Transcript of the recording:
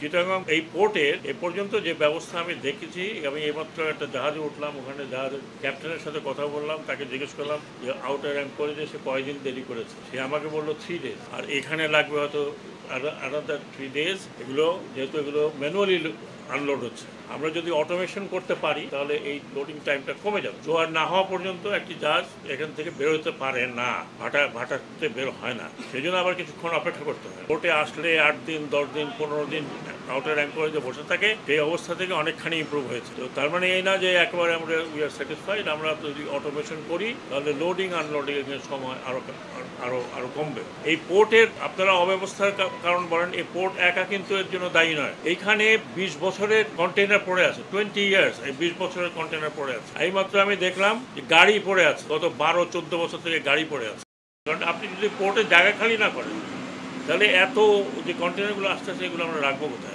চিটাগাং এই পোর্টের এ পর্যন্ত যে ব্যবস্থা আমি দেখেছি, আমি এইমাত্র একটা জাহাজে উঠলাম, ওখানে জাহাজের ক্যাপ্টেনের সাথে কথা বললাম, তাকে জিজ্ঞেস করলাম যে আউটার র্যাঙ্ক করে যে সে কয়দিন দেরি করেছে। সে আমাকে বললো 3 days, আর এখানে লাগবে হয়তো আনাদার 3 days। এগুলো যেহেতু এগুলো ম্যানুয়ালি আনলোড হচ্ছে, আমরা যদি অটোমেশন করতে পারি তাহলে এই লোডিং টাইমটা কমে যাবে। জোয়ার না হওয়া পর্যন্ত একটি জাহাজ এখান থেকে বের হতে পারে না, ভাটাতে বের হয় না, সেই জন্য আবার কিছুক্ষণ অপেক্ষা করতে হয়। পোর্টে আসলে 8 দিন 10 দিন 15 দিন আউটার র্যাঙ্ক করে যে বসে থাকে, সেই অবস্থা থেকে অনেকখানি ইম্প্রুভ হয়েছে। তো তার মানে এই না যে একেবারে আমরা উই আর স্যাটিসফাইড। আমরা যদি অটোমেশন করি তাহলে লোডিং আনলোডিং এর সময় আরো কমবে। এই পোর্টের আপনারা অব্যবস্থার কারণ বলেন, এই পোর্ট একা কিন্তু এর জন্য দায়ী নয়। এইখানে 20 বছরের কন্টেইনার পড়ে আছে, 20 ইয়ার্স এই 20 বছরের কন্টেইনার পড়ে আছে। এইমাত্র আমি দেখলাম যে গাড়ি পড়ে আছে, গত 12-14 বছর থেকে গাড়ি পড়ে আছে। কারণ আপনি যদি পোর্টে জায়গা খালি না করেন তাহলে এত যে কন্টেইনারগুলো আসতেছে এগুলো আমরা রাখবো কোথায়?